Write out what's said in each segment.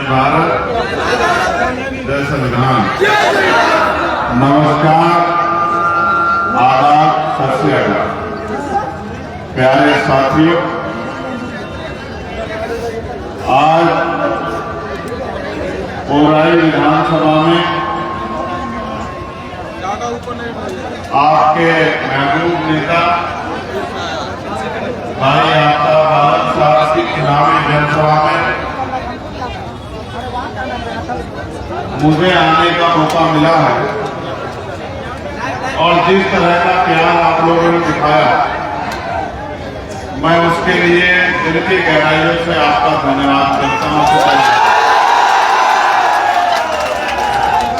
भारत, जय संविधान। नमस्कार, आदाब, सत श्री अकाल। प्यारे साथियों, आज पौराई विधानसभा में आपके महबूब नेता भाई आपका भारत साहब की चुनावी जनसभा में मुझे आने का मौका मिला है और जिस तरह का प्यार आप लोगों ने दिखाया, मैं उसके लिए दिल की गहराइयों से आपका धन्यवाद करता हूं।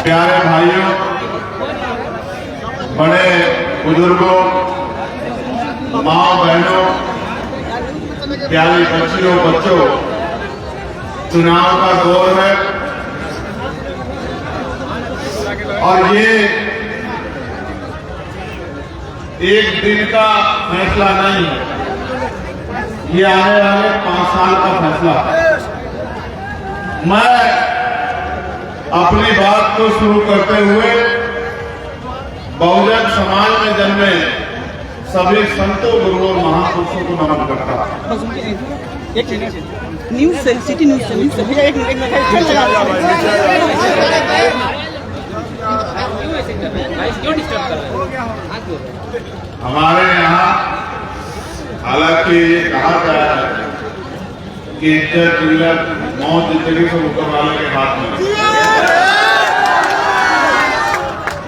प्यारे भाइयों, बड़े बुजुर्गों, माँ बहनों, प्यारी बच्चियों, बच्चों, चुनाव का दौर है और ये एक दिन का फैसला नहीं है, ये आने वाले 5 साल का फैसला है। मैं अपनी बात को शुरू करते हुए बहुजन समाज में जन्मे सभी संतों, गुरुओं और महापुरुषों को नमन करता हूं। न्यूज से, सिटी न्यूज से भैया एक क्यों डिस्टर्ब कर रहे हैं? हमारे यहाँ हालांकि ये कहा गया है कि इज्जत, जिल्लत, मौत, जिंदगी सब ऊपर वाले के हाथ में,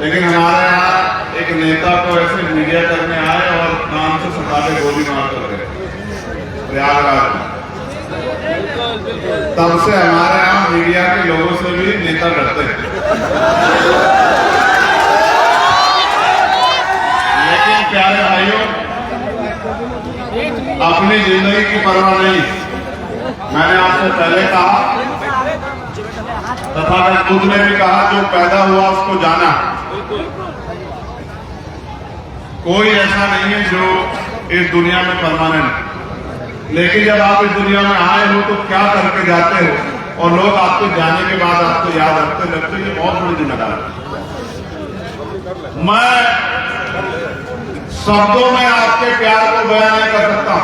लेकिन हमारे यहाँ एक नेता को ऐसे मीडिया करने आए और नाम से सटा के गोली मार कर गए प्रयागराज में। तब से हमारे यहाँ मीडिया के लोगों से भी नेता डरते हैं। लेकिन प्यारे भाइयों, अपनी जिंदगी की परवाह नहीं। मैंने आपसे पहले कहा तथा खुद ने भी कहा, जो पैदा हुआ उसको जाना। कोई ऐसा नहीं है जो इस दुनिया में परमानेंट, लेकिन जब आप इस दुनिया में आए हो तो क्या करके जाते हो और लोग आपके जाने के बाद आपको याद रखते लगते, ये बहुत बड़ी जिम्मेदारी है। मैं शब्दों में आपके प्यार को बयान नहीं कर सकता,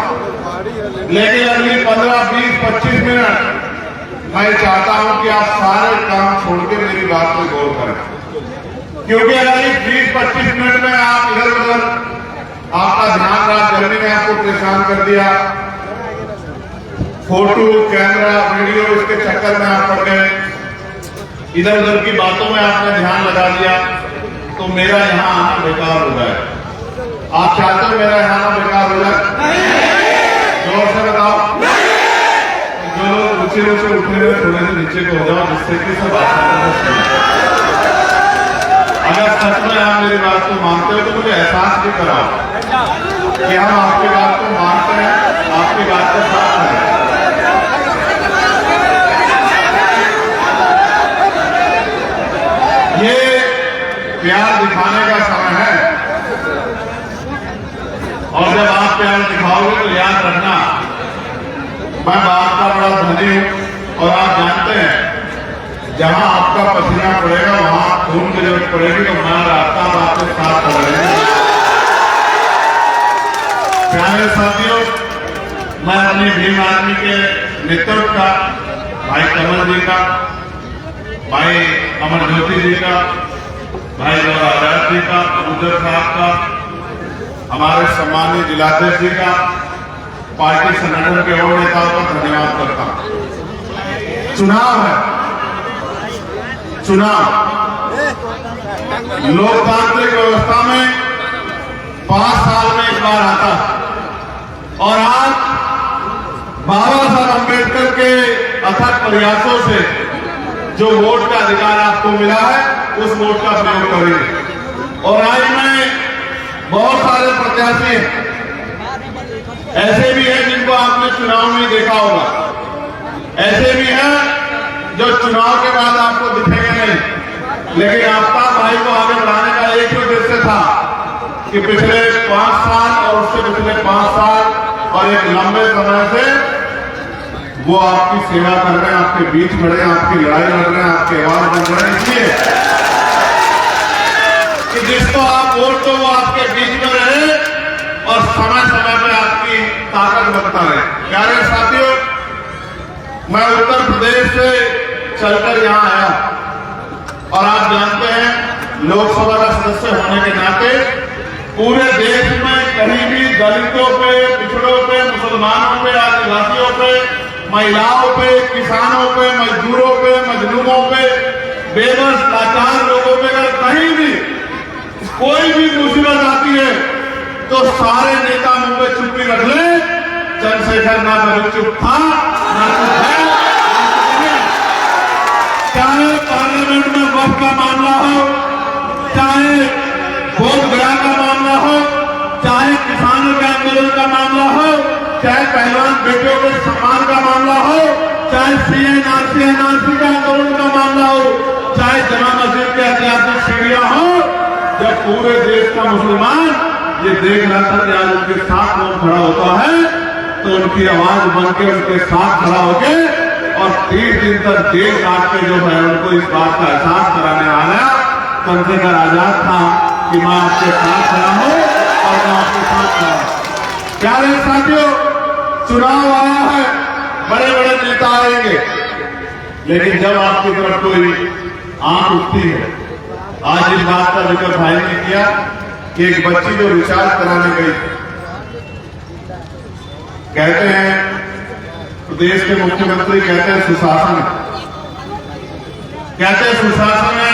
लेकिन अगली 15, 20, 25 मिनट मैं चाहता हूं कि आप सारे काम छोड़ के मेरी बात पे गौर करें, क्योंकि अगर इस 20-25 मिनट में आप इधर उधर आपका ध्यान रहा, गर्मी ने आपको परेशान कर दिया, फोटो, कैमरा, वीडियो, इसके चक्कर में आप पड़ गए, इधर उधर की बातों में आपने ध्यान लगा दिया, तो मेरा यहाँ आना बेकार हो जाए। आप चाहते हो मेरा यहाँ आना बेकार हो जाए? जोर से बताओ। जो लोग ऊंचे ऊंचे उठे हुए थोड़े से नीचे को हो जाओ, जिससे कि सब अगर सच में आप मेरी बात को मानते हो तो मुझे एहसास भी कराओ कि हम आपकी बात को मानते हैं, आपकी बात के साथ हैं। ये प्यार दिखाने का समय है और जब आप प्यार दिखाओगे तो याद रखना, मैं बात का बड़ा धनी हूं और आप जानते हैं जहां आपका पसीना पड़ेगा वहां खून की जरूरत पड़ेगी, तो मैं रास्ता आपके साथ पड़ेगा। प्यारे साथियों, मैं अपनी भीम आर्मी के नेतृत्व का, भाई कमल जी का, भाई अमर ज्योति जी का, भाई आजाद जी का, अबूजर साहब का, हमारे सम्मानित जिलाध्यक्ष जी का, पार्टी संगठन के और नेताओं का धन्यवाद करता हूं। चुनाव है, चुनाव लोकतांत्रिक व्यवस्था में 5 साल में एक बार आता और आज बाबा साहब अम्बेडकर के अथक प्रयासों से जो वोट का अधिकार आपको मिला है, उस वोट का प्रयोग करेंगे। और आज में बहुत सारे प्रत्याशी ऐसे भी हैं जिनको आपने चुनाव में देखा होगा, ऐसे भी हैं जो चुनाव के बाद आपको दिखेंगे नहीं, लेकिन आपका भाई को आगे बढ़ाने का एक ही उद्देश्य था कि पिछले 5 साल और उससे पिछले 5 साल और एक लंबे समय से वो आपकी सेवा कर रहे हैं, आपके बीच खड़े हैं, आपकी लड़ाई लड़ रहे हैं, आपके आवाज बन रहे हैं, इसलिए कि जिसको आप वोट दो वो आपके बीच में रहे और समय समय पर आपकी ताकत बनता रहे। प्यारे साथियों, मैं उत्तर प्रदेश से चलकर यहां आया और आप जानते हैं लोकसभा का सदस्य होने के नाते पूरे देश में कहीं भी दलितों पे, पिछड़ों पे, मुसलमानों पे, आदिवासियों पे, महिलाओं पे, किसानों पे, मजदूरों पे, मजलूमों पे, बेबस लाचार लोगों पे अगर कहीं भी कोई भी मुसीबत आती है तो सारे नेता मुंह पे चुप्पी रख ले। चंद्रशेखर ना तो चुप था, ना चुप है। चाहे पार्लियामेंट में वक्त का मामला हो, चाहे बोधगया का मामला हो, चाहे किसानों के आंदोलन का मामला हो, चाहे पहलवान बेटियों के सम्मान का मामला हो, चाहे सीएनआरसी एनआरसी का आंदोलन का मामला हो, चाहे जमा मस्जिद के ऐतिहासिक सीढ़ियां हो, जब पूरे देश का मुसलमान ये देख रहा था कि आज उनके साथ कौन खड़ा होता है तो उनकी आवाज बन के उनके साथ खड़ा होके और 30 दिन तक देश रात के जो है उनको इस बात का एहसास कराने आया चंद्रशेखर आजाद था कि मैं आपके साथ खड़ा हूं और मैं आपके साथ खड़ा हूं। प्यारे साथियों, चुनाव आया है, बड़े बड़े नेता आएंगे, लेकिन जब आपकी तरफ कोई आंख उठती है, आज इस बात का जिक्र भाई ने किया कि एक बच्ची जो रिचार्ज कराने गई, कहते हैं प्रदेश के मुख्यमंत्री कहते हैं सुशासन है, कहते हैं सुशासन है।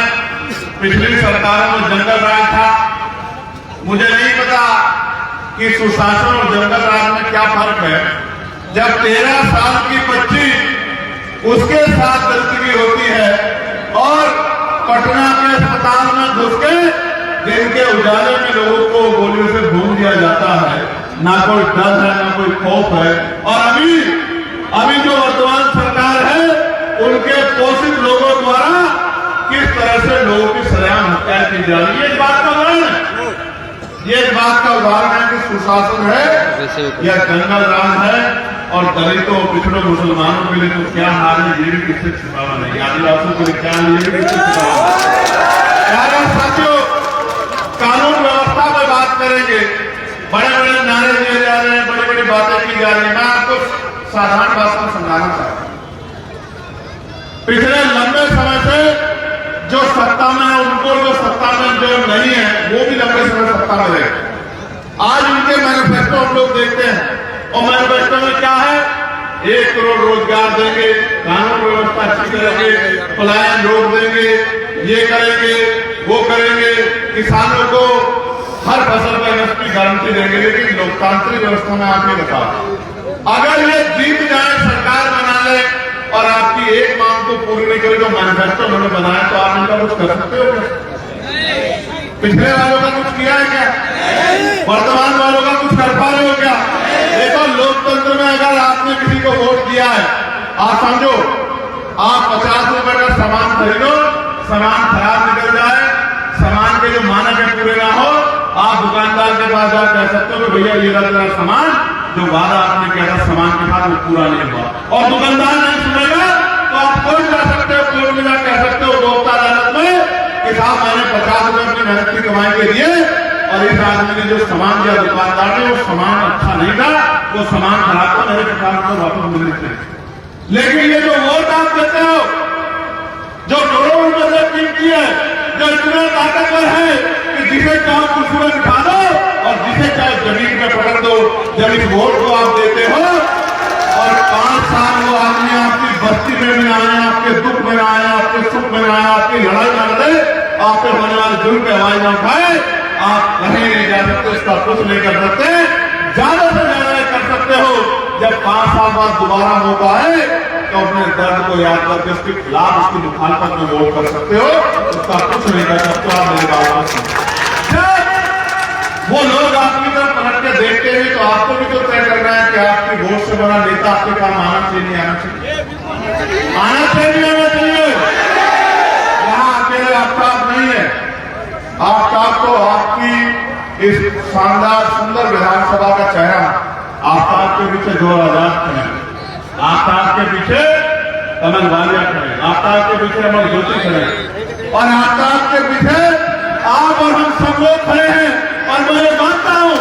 पिछली सरकारों में जंगल राज था। मुझे नहीं पता कि सुशासन और जंगल राज में क्या फर्क है। जब 13 साल की बच्ची उसके साथ गलती होती है और पटना के अस्पताल में घुस के दिन के उजाले में लोगों को गोलियों से भून दिया जाता है, ना कोई डर है ना कोई खौफ है। और अभी जो वर्तमान सरकार है उनके पोषित लोगों द्वारा किस तरह से लोगों की सरेआम हत्या की जा रही है, इस बात का उदाहरण है। ये इस बात का उदाहरण है कि सुशासन है या जंगल राज है। और दलितों, पिछड़ों, मुसलमानों के लिए तो क्या हाल है ये भी किससे छिपावा नहीं, आदिवासियों के लिए क्या हाल ये भी किससे छिपावा नहीं। प्यारे साथियों, कानून व्यवस्था पर बात करेंगे, बड़े बड़े नारे दिए जा रहे हैं, बड़ी बड़ी बातें की जा रही है। मैं आपको साधारण बात में समझाना चाहता हूं। पिछले लंबे समय से जो सत्ता में है उनको, जो सत्ता में जो नहीं है वो भी लंबे समय सत्ता में रहे। आज उनके मैनिफेस्टो हम लोग देखते हैं और मैनिफेस्टो में क्या है, 1 करोड़ रोजगार देंगे, कानून व्यवस्था अच्छी करेंगे, पलायन रोक देंगे, ये करेंगे, वो करेंगे, किसानों को हर फसल पर एमएसपी गारंटी देंगे। लेकिन लोकतांत्रिक व्यवस्था में आप ये बताओ, अगर ये जीत जाए, सरकार बना ले और आपकी एक मांग को पूरी नहीं करे जो मैनिफेस्टो उन्होंने बनाया, तो आप इनका कुछ कर सकते हो क्या? पिछले वालों का कुछ किया है क्या? वर्तमान वालों का कुछ कर पा रहे हो क्या? देखो, लोकतंत्र में अगर आपने किसी को वोट दिया है, आप समझो आप 50 रुपए का सामान खरीदो, सामान खराब निकल जाए, सामान के जो मानक है पूरे ना हो, आप दुकानदार के पास जा कह सकते हो कि भैया ये वाला सामान जो वादा आपने किया था सामान के साथ वो पूरा नहीं हुआ, और दुकानदार नहीं सुनेगा तो आप कोर्ट जा सकते हो, कोर्ट में जा कह सकते हो उपभोक्ता अदालत में कि साहब मैंने 50 रुपए अपनी मेहनत की कमाई के दिए और इस आदमी ने जो सामान दिया दुकानदार ने वो सामान अच्छा नहीं था, वो सामान खराब था, मेरे 50 रुपए वापस मिलने चाहिए। लेकिन ये जो वोट आप देते हो, जो करोड़ों रुपए से कीमती है, जो इतना ताकतवर है कि जिसे चाहो कुर्सी में बिठा दो और जिसे चाहे जमीन में पकड़ दो, जब इस वोट को आप देते हो और 5 साल वो आदमी आपकी बस्ती में ना आए, आपके दुख में ना आए, आपके सुख में ना आए, आपकी लड़ाई ना लड़े, आप पे होने वाले जुल्म पे आवाज ना उठाए, आप कहीं नहीं जा सकते, उसका कुछ नहीं कर सकते। ज्यादा से ज्यादा कर सकते हो जब 5 साल बाद दोबारा मौका आए तो अपने दर्द को याद करके उसके खिलाफ, उसकी मुखालफत में वोट कर सकते हो, उसका कुछ नहीं कर सकते। आप मेरी बात को सुनो, वो लोग आपकी तरफ पलट के देखते हैं तो आपको भी तो तय करना है कि आपकी वोट से बड़ा नेता आपके काम आना चाहिए, नहीं आना चाहिए, आना चाहिए, नहीं आना चाहिए। यहाँ अकेले आफ्ताब नहीं है, आफ्ताब तो आपकी इस शानदार सुंदर विधानसभा का चेहरा, आफ्ताब के पीछे 2 आजाद हैं, आफ्ताब के पीछे कमल वालिया खड़े, आफ्ताब के पीछे अमर ज्योति खड़े और आफ्ताब के पीछे आप और हम सब लोग खड़े हैं। और मैं मानता हूं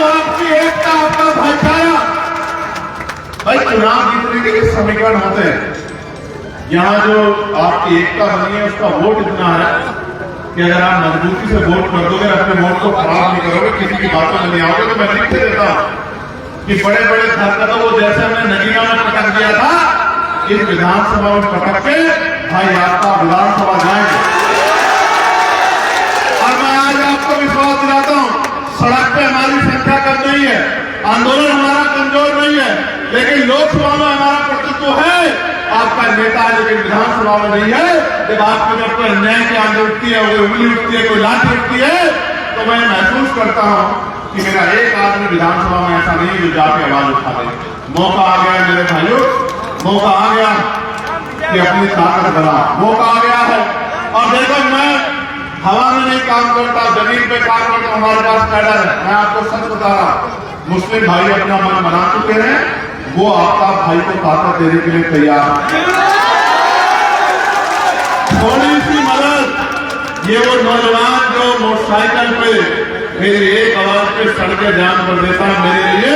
आपकी एकता, आपका भाईचारा। भाई चुनाव जीतने के लिए समीकरण होते हैं। यहाँ जो आपकी एकता बनी है उसका वोट इतना है कि अगर आप मजबूती से वोट कर दोगे, अपने वोट को खराब नहीं करोगे, किसी की बातों में नहीं आओगे, तो मैं लिख के देता हूं कि बड़े बड़े धरकतों को जैसे हमने नगीना में पटक दिया था, इस विधानसभा में पटक के भाई आपका विधानसभा जाएंगे। और मैं आज आपको विश्वास दिलाता हूं, सड़क पे हमारी संख्या कम नहीं है, आंदोलन हमारा कमजोर नहीं है, लेकिन लोकसभा में हमारा प्रतित्व है। आपका नेता लेकिन विधानसभा में नहीं है। जब आपके जब कोई अन्याय की आंच उठती है, कोई उंगली उठती है, कोई लाठी उठती है, तो मैं महसूस करता हूं कि मेरा एक आदमी विधानसभा में ऐसा नहीं जो जाके आवाज उठा दे। मौका आ गया मेरे भाइयों, मौका आ गया कि अपनी ताकत बढ़ा, मौका आ गया है। और देखो मैं हवा में नहीं काम करता, जमीन पे काम करता, हमारे पास कैडर है। मैं आपको सच बता रहा, मुस्लिम भाई अपना मन बना चुके हैं, वो आफ्ताब भाई को ताकत देने के लिए तैयार है। थोड़ी सी मदद, ये वो नौजवान जो मोटरसाइकिल पे मेरी एक आवाज पे सड़कें जाम कर देता है, मेरे लिए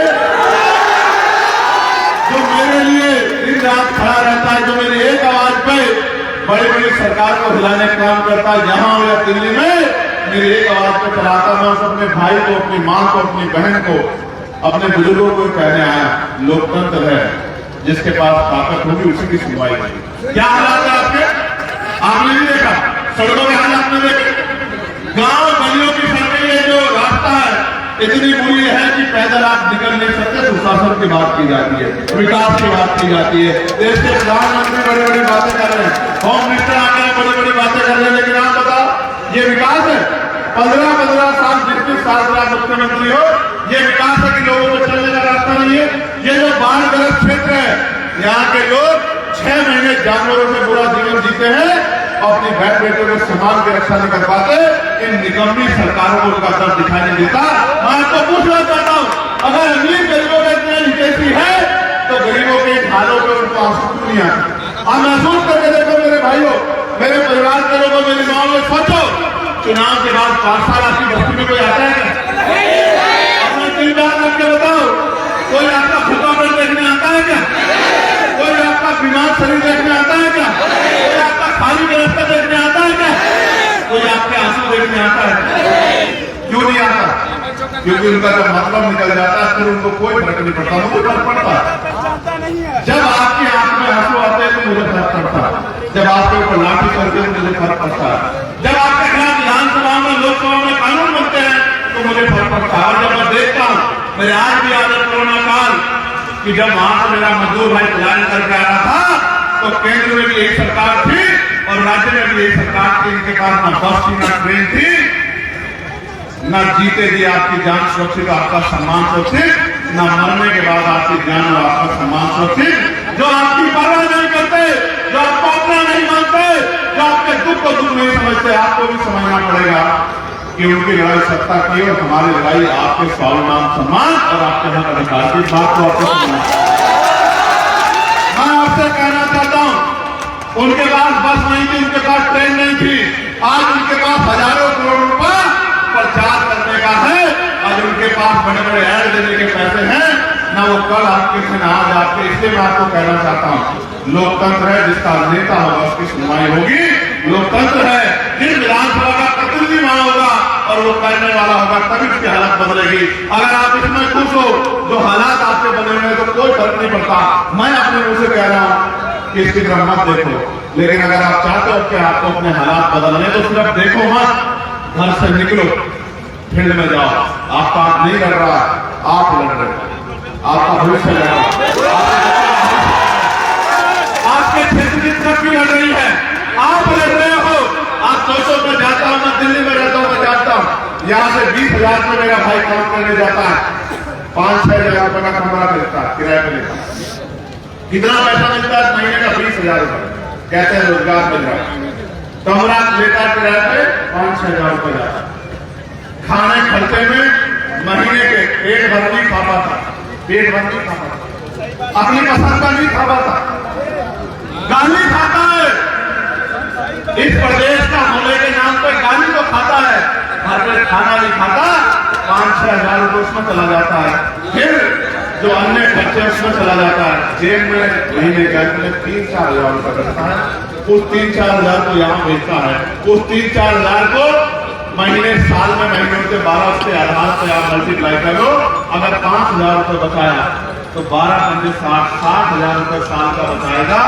दिन रात खड़ा रहता है, जो मेरी एक आवाज पे बड़ी बड़ी सरकार को हिलाने का काम करता है, यहाँ हो या दिल्ली में मेरी एक आवाज पे चलाता। मैं अपने भाई को, अपनी माँ को, अपनी बहन को, अपने बुजुर्गों को कहने आया, लोकतंत्र है, जिसके पास ताकत होगी उसी की सुनवाई होगी। क्या हालात है आपके? आपने भी देखा सड़कों के हालात में देखे, गांव गलियों की सड़कें, ये जो रास्ता है इतनी बुरी है कि पैदल आप निकल नहीं सकते। सुशासन की बात की जाती है, विकास की बात की जाती है, देश के प्रधानमंत्री बड़ी बड़ी बातें कर रहे हैं, होम मिनिस्टर आ गए बड़ी बड़ी बातें कर रहे हैं, लेकिन आप बताओ ये विकास है? 15-15 साल 20 साल से आप मुख्यमंत्री हो, ये विकास है कि लोगों को चलने का रास्ता नहीं है? ये जो बाढ़ग्रस्त क्षेत्र है, यहाँ के लोग 6 महीने जानवरों से बुरा जीवन जीते हैं, अपनी बहन बेटों को समाज की रक्षा नहीं कर पाते। इन निकम्मी सरकारों को उनका दर्द दिखाई नहीं देता। मैं आपको पूछना चाहता हूं, अगर अमीर गरीबों का इतना हितैषी है तो गरीबों के हालों पर उनको आंसू क्यों नहीं आते? आप महसूस करके देखो मेरे भाइयों, मेरे परिवार के लोगों, मेरी माँ में सोचो, चुनाव के बाद 5 साल आपकी बस्ती में कोई आता है क्या? अपना 3 बार करके बताओ, कोई आपका भूखा पेट देखने आता है क्या? कोई आपका बीमार शरीर देखने आता है क्या? कोई आपका खाली व्यवस्था देखने आता है क्या? कोई आपके आंसू देखने आता है? क्यों नहीं आता? क्योंकि उनका जब मतलब निकल जाता है फिर उनको कोई फर्क नहीं पड़ता, मुझे फर्क पड़ता है। जब आपकी आंख में आंसू आते हैं तो मुझे फर्क पड़ता है, जब आपके ऊपर लाठी करते हैं तो मुझे फर्क पड़ता है, जब आपके खिलाफ विधानसभा में, लोकसभा में कानून बनते हैं तो मुझे फर्क पड़ता है। और जब मैं देखता हूँ, मेरे आज भी याद है कोरोना काल कि जब वहां से मेरा मजदूर भाई प्लान करके आ रहा था, तो केंद्र में भी एक सरकार थी और राज्य में भी एक सरकार थी, इनके पास न बस थी, न ट्रेन थी, न जीते जी आपकी जान सुरक्षित, आपका सम्मान सुरक्षित, न मरने के बाद आपकी जान और आपका सम्मान सुरक्षित। जो आपकी परवाह नहीं करते, जो आपको अपना नहीं मानते, जो आपके दुख को दुख नहीं समझते, आपको भी समझना पड़ेगा कि उनकी लड़ाई सत्ता की और हमारी लड़ाई आपके स्वाभिमान, सम्मान और आपके हक अधिकार की बात को आपको समझना। मैं आपसे कहना चाहता हूं, उनके पास बस नहीं थी, उनके पास ट्रेन नहीं थी, आज उनके पास हजारों करोड़ रुपया प्रचार करने का है, आज उनके पास बड़े बड़े ऐड देने के पैसे हैं, ना वो कल आपके से ना आज आपके। इसलिए मैं आपको कहना चाहता हूं, लोकतंत्र है, जिसका नेता होगा उसकी सुनवाई होगी। लोकतंत्र है, जिस विधानसभा का प्रतिनिधि वहां होगा और वो करने वाला होगा, तभी उसकी हालत बदलेगी। अगर आप इसमें खुश हो, जो हालात आपके बने हुए तो कोई फर्क नहीं पड़ता। मैं अपने मुंह से कह रहा हूं कि इसकी तरफ मत देखो, लेकिन अगर आप चाहते हो कि आपको अपने हालात बदलने, तो सिर्फ देखो मत, घर से निकलो, फील्ड में जाओ। आपका नहीं लड़ रहा, आप लड़ रहे हो, आपका भविष्य लड़ रहा है, आपके क्षेत्र की तरक्की लड़ रही है, आप लड़ रहे हो। आप 200 में जाता हूं, मैं दिल्ली में रहता हूं, मैं जाता हूं, यहाँ से 20,000 में मेरा भाई काम करने जाता है, 5-6 हजार रुपए का कमरा मिलता है, किराए पे लेता है। कितना पैसा मिलता है महीने का? 20,000 रुपए, कहते हैं रोजगार मिल रहा है। कमरा लेता किराए पे 5-6 हजार रुपए जाता है। खाने खर्चे में महीने के पेट भर नहीं खाता था, पेट भर नहीं खाता था। अपनी पसंद का नहीं खाता, गाली खाता है। इस प्रदेश का होने के नाम पर गाली तो खाता है, घर में खाना नहीं खाता, 5-6 हजार रुपये उसमें चला जाता है, फिर जो अन्य खर्चे उसमें चला जाता है। जेब में महीने का 3-4 हजार रुपये करता है, उस 3-4 हजार को यहाँ बेचता है, उस 3-4 हजार को महीने साल में महीनों से 12 के आधार से आप मल्टीप्लाई करो। अगर 5,000 रुपये बचाया तो 12×60 हजार रुपये साल का बचाएगा,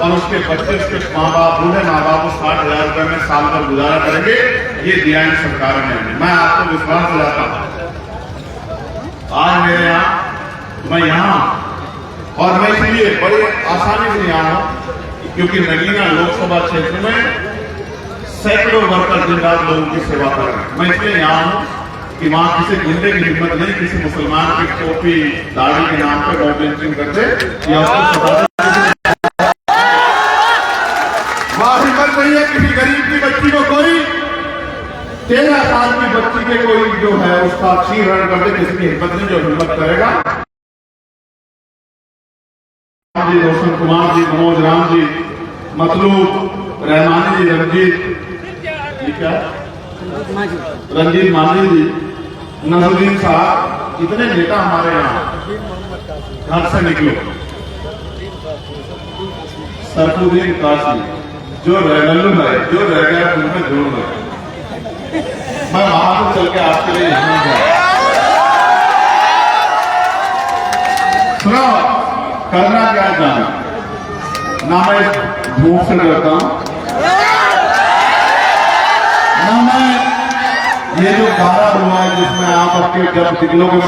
और उसके बच्चे उसके माँ बाप बूढ़े माँ बाप को 60,000 रुपये में साल भर गुजारा करेंगे। ये दिया इन सरकार ने। मैं आपको विश्वास दिलाता हूँ, आज मेरे यहाँ मैं यहाँ और मैं इसलिए बड़ी आसानी से यहाँ हूँ क्योंकि नगीना लोकसभा क्षेत्र में सैकड़ों वर्कर दिन रात लोगों की सेवा कर रहे हैं। मैं इसलिए यहाँ हूँ कि वहां किसी गुंडे की हिम्मत नहीं, किसी मुसलमान की टोपी दाढ़ी के नाम पर मॉब लिंचिंग करते या वहां हिम्मत नहीं है किसी गरीब की बच्ची को कोई 13 साल की बच्ची के कोई जो है उसका चीरहरण करते, किसी की हिम्मत नहीं जो हिम्मत करेगा। जी रोशन कुमार जी, मनोज राम जी, मतलूब रहमानी जी, रंजीत मांझी जी, नजरुद्दीन साहब, इतने नेता हमारे यहाँ घर से निकले। सरफुद्दीन काशी जो लल्लू भाई जो रह गया उनमें जोड़ गए। मैं वहां से चल के आपके लिए यहाँ गया। सुनो, करना क्या जाना, ना मैं धूप से डरता हूं, ना मैं ये जो गारा हुआ है जिसमें आप आपके जब निकलोगे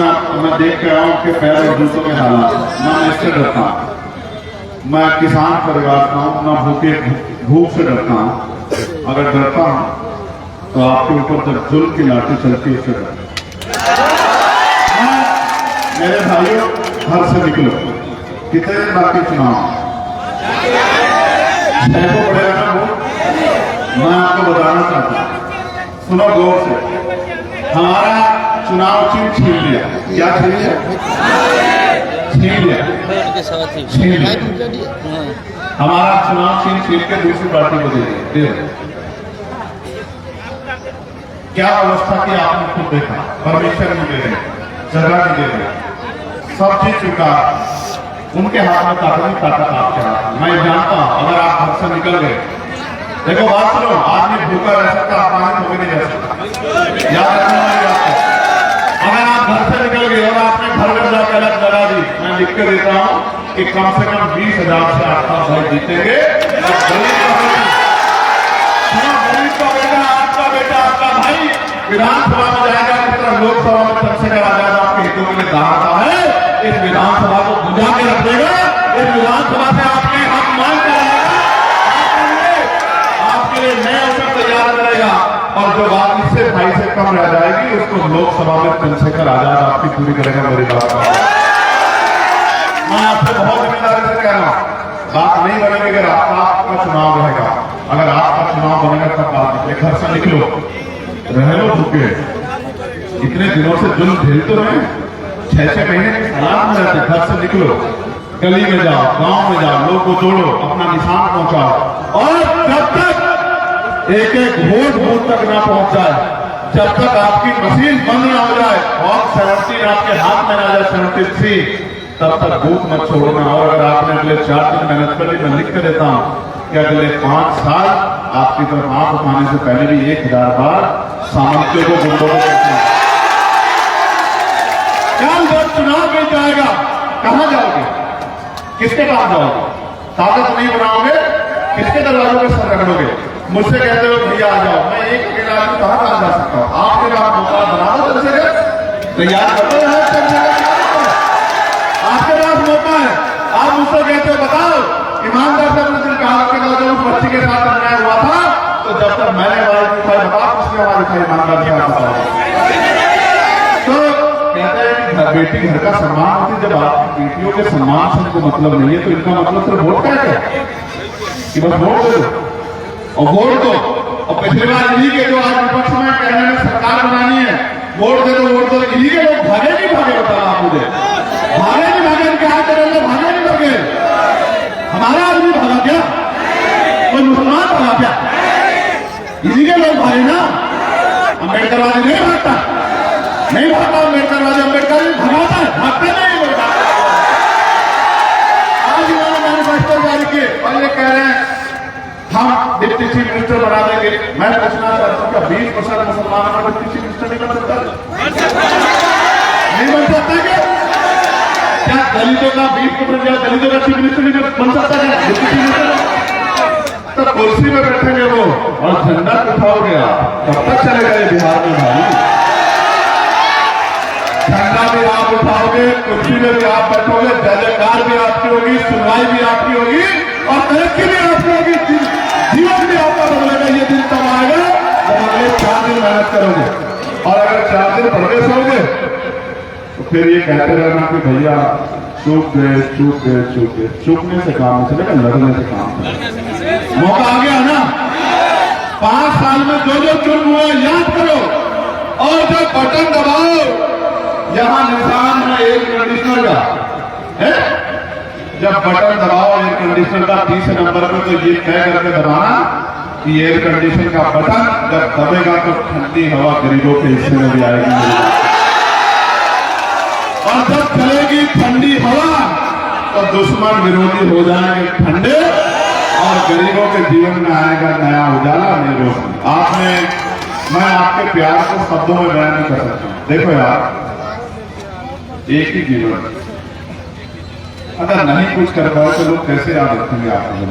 मैं देख के आया हूं आपके पैर और जूतों के हालात, ना मैं इससे डरता हूं। मैं किसान परिवार का हूं, ना भूखे भूख से डरता हूं। अगर डरता हूं तो आपके ऊपर जब जुल्म की लाठी चलती है उससे डरता। मेरे भाइयों, घर से निकलो, कितने दिन बाकी चुनाव? 6 को पड़ेगा ना वो। मैं आपको बताना चाहता हूं, सुनो गौर से, हमारा चुनाव चिन्ह छीन लिया। क्या छीन लिया? छीन लिया, छीन लिया। हमारा चुनाव चिन्ह छीन के दूसरी पार्टी को दे दिया। क्या अवस्था की आपने खुद देखा, परमिशन नहीं दे रहे, जगह नहीं दे रहे, सब चीज चुका, उनके हाथ में ताकत आपके हाथ। मैं जानता हूं अगर आप घर से निकल गए, देखो बात सुनो, आदमी भूखा रह सकता, अपमानित होकर नहीं रह सकता, याद रखना है आपको। अगर आप घर से निकल गए और आपने घर घर जाकर अलग जला दी, मैं लिख के देता हूं कि कम से कम 20,000 से आपका घर जीतेंगे। गरीब का बेटा, आपका भाई विधानसभा में जाएगा, किस तरह लोकसभा में चंद्रशेखर आजाद आपके हितों में दांता है, इस विधानसभा को बुझा के रख देगा। इस विधानसभा से आपके हक मांग कर आपके लिए नया अवसर तैयार करेगा, और जो बात इससे भाई से कम रह जाएगी उसको लोकसभा में चंद्रशेखर आजाद आपकी पूरी करेगा। मेरी बात मैं आपसे बहुत जिम्मेदारी से कह रहा हूं, बात नहीं बनेगी अगर आपका चुनाव रहेगा। अगर आपका चुनाव बनेगा तब बात निकले। घर से निकलो, रह लो भूखे, इतने दिनों से जुल्म झेल तो रहे, 6-6 महीने के हालात में रहते। घर से निकलो, गली में जाओ, गांव में जाओ, लोग को जोड़ो, अपना निशान पहुंचाओ, और जब तक एक वोट बूथ तक ना पहुंच जाए, जब तक आपकी मशीन बंद ना हो जाए और 17 आपके हाथ में ना जाए 73, तब तक बूथ मत छोड़ना। और अगर आपने अगले 4 दिन मेहनत कर ली, मैं लिख के देता हूं कि अगले 5 साल आपकी तरफ हाथ उठाने से पहले भी 1000 बार सामर्थ्य को गुंडों को जब चुनाव मिल जाएगा, कहां जाओगे, किसके पास जाओगे? ताकत नहीं बनाओगे, किसके दरवाजों पे सर रगड़ोगे? मुझसे कहते हो भैया आ जाओ, मैं एक अकेला आदमी कहां जा सकता हूं? आपके पास मौका बना दो, चंद्रशेखर तैयार कर दो, आपके पास मौका है। आप मुझसे कहते हो बताओ, ईमानदार से अपने दिल का हाथ के जब उस बच्ची के साथ अन्याय हुआ था, तो जब तक मैंने आवाज नहीं उठाई, बताओ किसने आवाज उठाई? ईमानदार से आप बताओ। तो कहते हैं कि बेटी घर का सम्मान होती, जब आपकी बेटियों के सम्मान से इनको मतलब नहीं है, तो इनका मतलब सिर्फ वोट का है कि बस वोट दे दो और वोट दो। और पिछली बार इन्हीं के जो आज विपक्ष में कहने में सरकार बनानी है, वोट दे दो, वोट दो, इन्हीं के लोग भागे नहीं भागे? बताओ आप मुझे, भागे नहीं भागे? इनके हाथ भागे मिनिस्टर बना देंगे। मैं पूछना चाहता हूँ क्या 20% मुसलमानों को चीफ मिनिस्टर नहीं बन सकता? नहीं बन सकता क्या दलितों का 20% दलितों का चीफ मिनिस्टर नहीं बन सकता क्या? चीफ मिनिस्टर तो कुर्सी में बैठेंगे वो और झंडा उठाओगे आप, कब तक चलेगा ये बिहार में भाई? झंडा भी आप उठाओगे, कुर्सी में भी आप बैठोगे, जयकार भी आपकी होगी, सुनवाई भी आपकी होगी और तरक्की भी आपकी होगी, जीवन भी आपका बदलेगा। ये दिन तब आएगा जब अगले 4 दिन मेहनत करोगे। और अगर 4 दिन पढ़ने सोओगे तो फिर ये कहते रहना कि भैया चूक गए चूक गए चूक गए। चूकने से काम नहीं चलेगा, लड़ने से काम चलेगा। मौका आ गया ना, 5 साल में जो जो चुन हुआ याद करो और जब बटन दबाओ, यहां निशान है एयर कंडीशनर का है, जब बटन दबाओ एयर कंडीशनर का 30 नंबर पे तो ये तय करके दबाना कि एयर कंडीशनर का बटन जब दबेगा तो ठंडी हवा गरीबों के हिस्से में भी आएगी और जब चलेगी ठंडी हवा तो दुश्मन विरोधी हो जाएंगे ठंडे और गरीबों के जीवन में आएगा नया उजाला, नई रोशनी। आपने, मैं आपके प्यार को शब्दों में बयान नहीं कर सकता। देखो यार, एक ही जीवन, अगर नहीं कुछ कर पाए तो लोग कैसे याद रखेंगे आपको?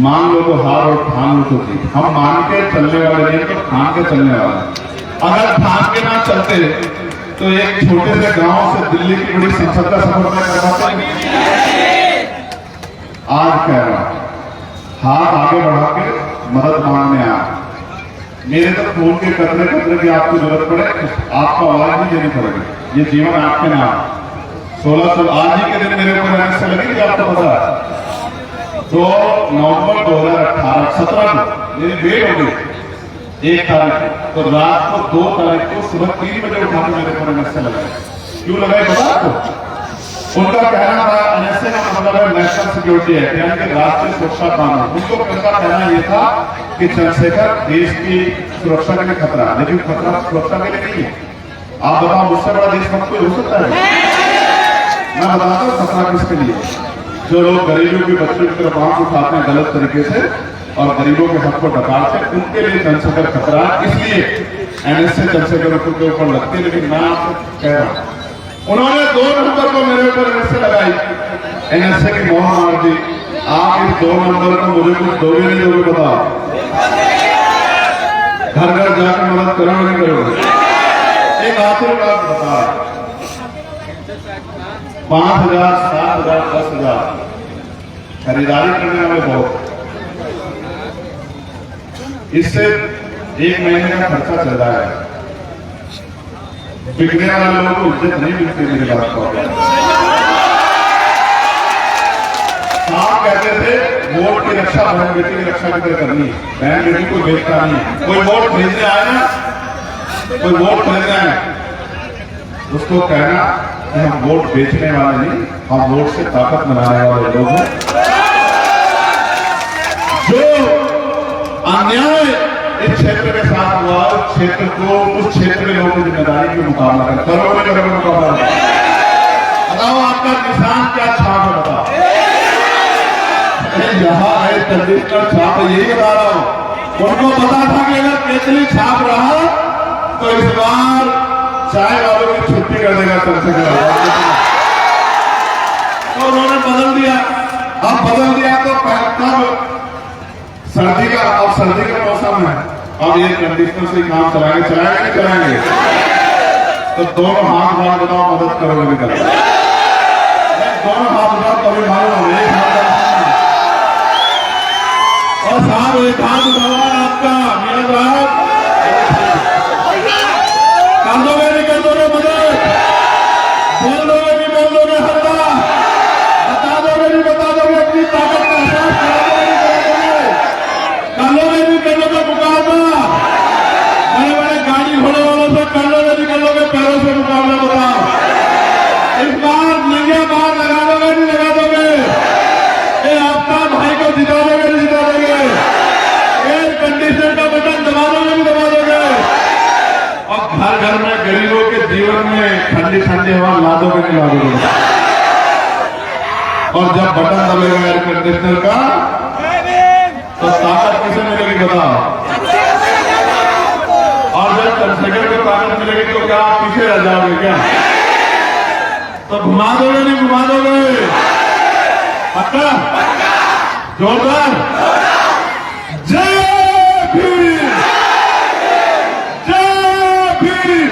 मान लो तो हार और ठान लो तो जीत। हम मान के चलने वाले नहीं तो ठान के चलने वाले। अगर ठान के ना चलते तो एक छोटे से गांव से दिल्ली की बड़ी संसद का सफर तय कर पाते। आज कह रहा हूं, हाथ आगे बढ़ा के मदद मांगने आ, मेरे तो खून के कतरे कतरे की आपको जरूरत पड़े, आपको आवाज नहीं देनी पड़ेगी। ये जीवन आपके नाम। 16 आज ही के दिन मेरे ऊपर रहने से लगी कि आपको पता है 2 नवंबर 2018 17 को मेरी डेट हो गई 1 तारीख तो रात को 2 तारीख को सुबह 3 बजे उठा के मेरे ऊपर एनएसए लगाए। क्यों लगाए पता आपको? उनका कहना था एनएसए का मतलब है नेशनल सिक्योरिटी एक्ट, यानी कि राष्ट्रीय सुरक्षा कानून। उनका कहना यह था कि चंद्रशेखर देश की सुरक्षा के लिए खतरा, लेकिन खतरा सुरक्षा के लिए नहीं है। आप बताओ मुझसे बड़ा देशभक्त कोई हो सकता है? मैं बताता हूँ खतरा किसके लिए। जो लोग गरीबों के बच्चों की तरफ आंख उठाते हैं गलत तरीके से और गरीबों के हक को डकारते हैं, उनके लिए चंद्रशेखर खतरा, इसलिए एनएसए चंद्रशेखर के ऊपर लगती है। लेकिन मैं आपको कह रहा हूं, उन्होंने 2 नंबर को मेरे ऊपर एनएसए लगाई, एनएसए की मोहर मार दी। आप इस 2 नंबर को मुझे कुछ दोगे नहीं दोगे बताओ? घर घर जाकर मदद करोगे नहीं करोगे? एक आखिरी बात बता, 5,000 7,000 10,000 खरीदारी करने वाले बहुत, इससे 1 महीने का खर्चा चल रहा है। बिकने वाले लोगों को इज्जत नहीं मिलती। मेरी बात को आप कहते थे वोट की रक्षा बहन बेटी की रक्षा की तरह करनी है, बहन बेटी को बेचता नहीं है। कोई वोट भेजने आए ना, कोई वोट खरीदना है, उसको कहना कि हम वोट बेचने वाले नहीं, हम वोट से ताकत बनाने वाले लोग हैं। जो अन्याय इस क्षेत्र के साथ हुआ, उस क्षेत्र को, उस क्षेत्र के लोगों की जिम्मेदारी के मुकाबला करें, करोड़ों मुकाबला करें। बताओ आपका किसान क्या छाप है? बताओ यहाँ है कंडीशनर छाप, यही बता रहा हूं। उनको पता था कि अगर केतली छाप रहा तो इस बार चाय वालों की छुट्टी कर देगा चंद्रशेखर, तो उन्होंने बदल दिया। अब बदल दिया तो तब सर्दी का, अब सर्दी का मौसम है, अब एयर कंडीशनर से काम चलाएंगे नहीं चलाएंगे? तो दोनों हाथ बात बताओ, मदद करोगे नहीं करोगे? दोनों हाथ बात कभी मालूम एक हाथ और साहब एक हाथ उठावा आपका मेरा कर दोगे नहीं कर दोगे मदद? बोल दोगे नहीं बोल दोगे? हल्ला बता दोगे नहीं बता दोगे? अपनी ताकत का एहसास कर लोगे नहीं कर लोगे? मुकाबला बड़े बड़े गाड़ी घोड़े वालों से कर लोगे नहीं कर लोगे? पैरों से मुकाबला बताओ। इस बार नंगे बार लगा दोगे नहीं लगा दोगे? ये आपका भाई को जिता दोगे नहीं जिता दोगे? एयर कंडीशनर का बटन दबा दोगे नहीं दबा दोगे? और घर घर में गरीबों के जीवन में ठंडी ठंडी हवा ला दोगे नहीं ला दोगे? और जब बटन दबेगा एयर कंडीशनर का तो ताकत बताओ। और जब चंद्रशेखर को ताकत मिलेगी तो क्या आप पीछे रह जाओगे क्या? तो घुमा दोगे नहीं घुमा दोगे? पक्का? जोरदार जय भीम, जय भीम।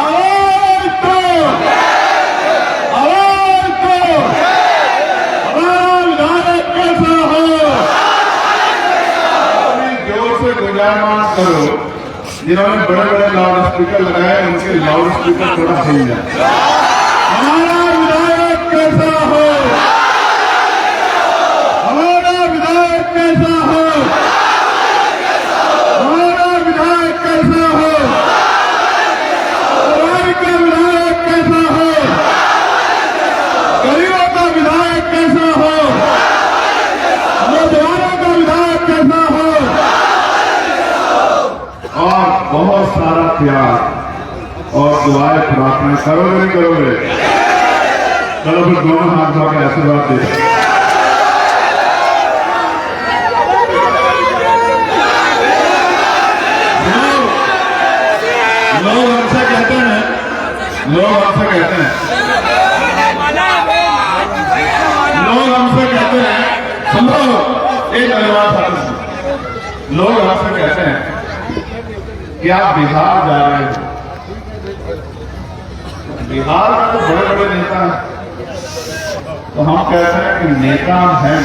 आवाज दो, आवाज दो। हमारा विधायक कैसा हो? जोर से गुजारमान करो, जिन्होंने बड़े बड़े लाउड स्पीकर लगाए उनके लाउड स्पीकर थोड़ा हिल जाए। हमारा विधायक कैसा हो? हमारा विधायक कैसा हो? हमारा विधायक कैसा हो? राय का विधायक कैसा हो? गरीबों का विधायक कैसा हो? नौजवानों का विधायक कैसा हो? और बहुत सारा प्यार और दुआएं प्रार्थना करोगे नहीं करोगे? चलो फिर दोनों हाथ धो के आशीर्वाद दे। लोग हमसे कहते हैं, लोग हमसे कहते हैं, लोग हमसे कहते हैं, सुनो एक धन्यवाद साथी, लोग हमसे कहते हैं कि आप बिहार जा रहे हैं। बिहार में तो बड़े बड़े नेता हैं, तो हम कहते हैं कि नेता हैं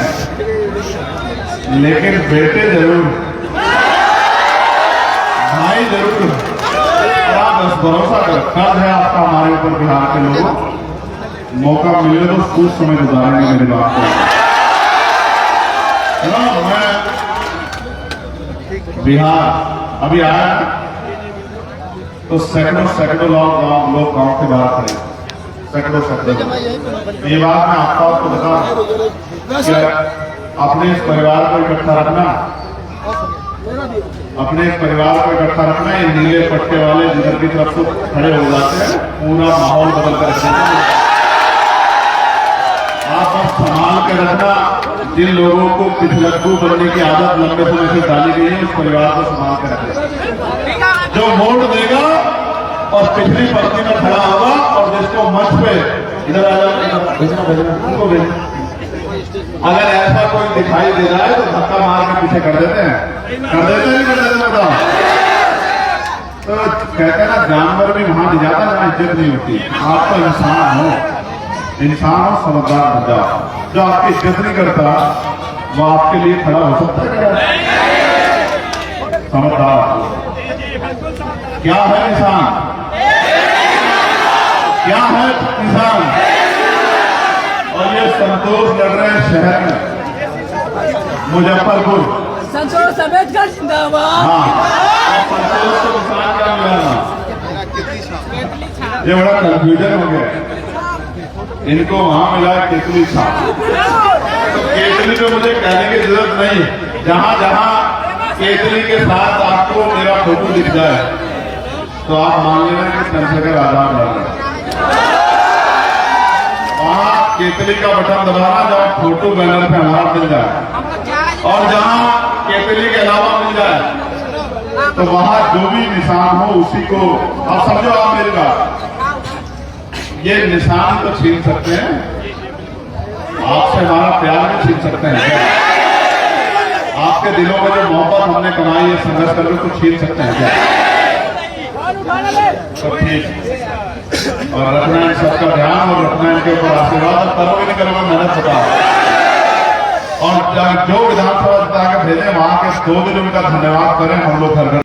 लेकिन बेटे जरूर, भाई जरूर। आप बस भरोसा कर, कर्ज है आपका हमारे ऊपर बिहार के लोगों। मौका मिले तो कुछ समय गुजारेंगे मेरी बात को। मैं बिहार अभी आया तो सैकड़ों सैकड़ों लोग गांव के बाहर खड़े, सैकड़ों सैकड़ों। ये बात मैं आपको बता कि अपने इस परिवार को इकट्ठा रखना, अपने इस परिवार को इकट्ठा रखना। ये नीले पट्टे वाले जिधर की तरफ से खड़े हो जाते हैं पूरा माहौल बदल कर रखना। आप बस संभाल के रखना। जिन लोगों को पिछलग्गू बनने की आदत लंबे समय से डाली गई है उस परिवार को संभाल कर रखना। जो वोट देगा और पिछली पंक्ति में खड़ा होगा और जिसको मंच पे इधर आ जाओ, भेजना भेजना उनको भेजना। अगर ऐसा कोई दिखाई दे रहा है तो धक्का मार के पीछे कर देते हैं, कर देते नहीं कर देते बताओ? तो कहते हैं ना जानवर भी वहां नहीं जाता जहां इज्जत नहीं होती। आप तो इंसान हो, इंसान हो, समझदार बन जाओ। जो आपकी इज्जत नहीं करता वो आपके लिए खड़ा हो सकता है क्या? समझदार क्या है इंसान? क्या है इंसान? और ये संतोष लड़ रहे हैं शहर में, मुजफ्फरपुर। संतोष अम्बेडकर जिंदाबाद। हाँ, संतोष को इंसान क्या मिला? ये बड़ा कंफ्यूजन हो गया। इनको वहां मिला केतली छाप। केतली पे मुझे कहने की जरूरत नहीं, जहां जहां केतली के साथ आपको मेरा फोटो दिख जाए तो आप मान लेना कि चंद्रशेखर आजाद लड़ रहे हैं। वहां केतली का बटन दबाना जब फोटो बैनर पे हमारा मिल जाए, और जहां केतली के अलावा मिल जाए तो वहां जो भी निशान हो उसी को आप समझो। आप मेरी बात, ये निशान तो छीन सकते हैं, आपसे हमारा प्यार भी छीन सकते हैं। आपके दिलों में जो मोहब्बत हमने कमाई है संघर्ष करके कुछ छीन सकते हैं क्या? सब ठीक। और रखना है सबका ध्यान और रखना है इनके ऊपर आशीर्वाद। और करोगे नहीं करोगे मेहनत बताओ। और जो विधानसभा जिता के भेजे वहां के 2 दिन उनका धन्यवाद करें हम लोग घर घर।